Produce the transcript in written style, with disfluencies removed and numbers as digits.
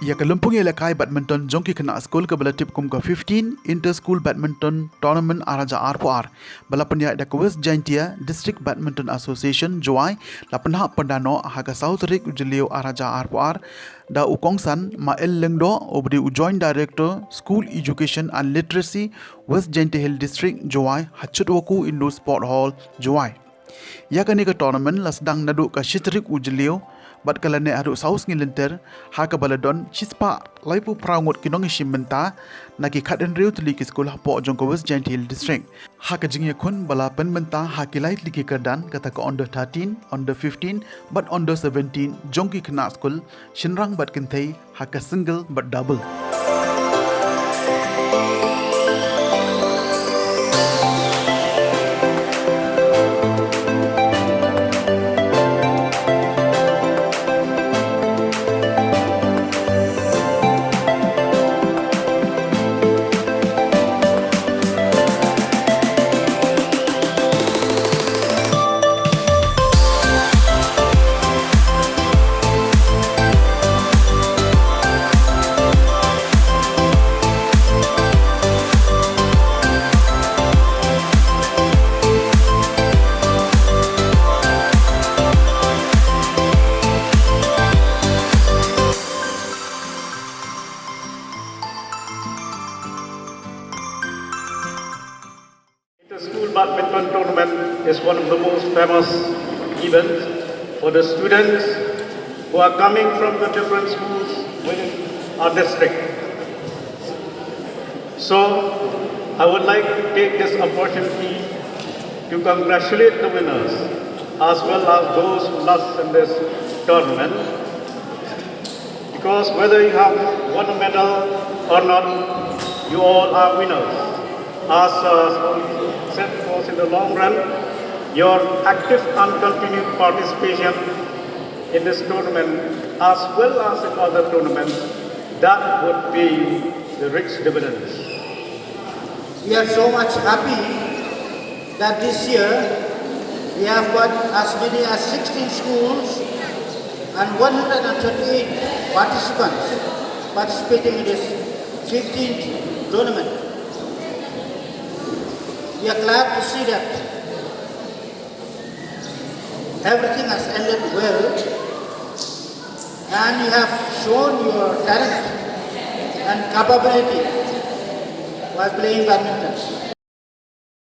Ya kalumpung elekai badminton jongki kena school ke belatip kum ke 15 Inter School Badminton Tournament araja R4R balapan ya da kuwes Jaintia District Badminton Association Jowai lapan hak pendano haga South Rik ujeliu araja R4R da ukongsan ma el lengdo obdi joint director School Education and Literacy West Jaintia Hill District Jowai hachut woku Indoor Sport Hall Jowai ya kani ke tournament lasdang nadu ka shitrik ujeliu bat kalane adu saus ngilenter ha ka baladon chispa laipu prangot kinong shimenta naki khaden riu tli ki school po jongko west giant hill district ha ka jingye khun bala pen menta ha ki light liki kardan kata ka under 13 under 15 but under 17 jongki khna school shinrang bat kinthei ha ka single but double Inter School Badminton Tournament is one of the most famous events for the students who are coming from the different schools within our district. So, I would like to take this opportunity to congratulate the winners as well as those who lost in this tournament, because whether you have won a medal or not, you all are winners. As said, because in the long run, your active and continued participation in this tournament, as well as in other tournaments, that would pay you the rich dividends. We are so much happy that this year we have got as many as 16 schools and 138 participants participating in this 15th tournament. We are glad to see that everything has ended well and you have shown your talent and capability while playing badminton.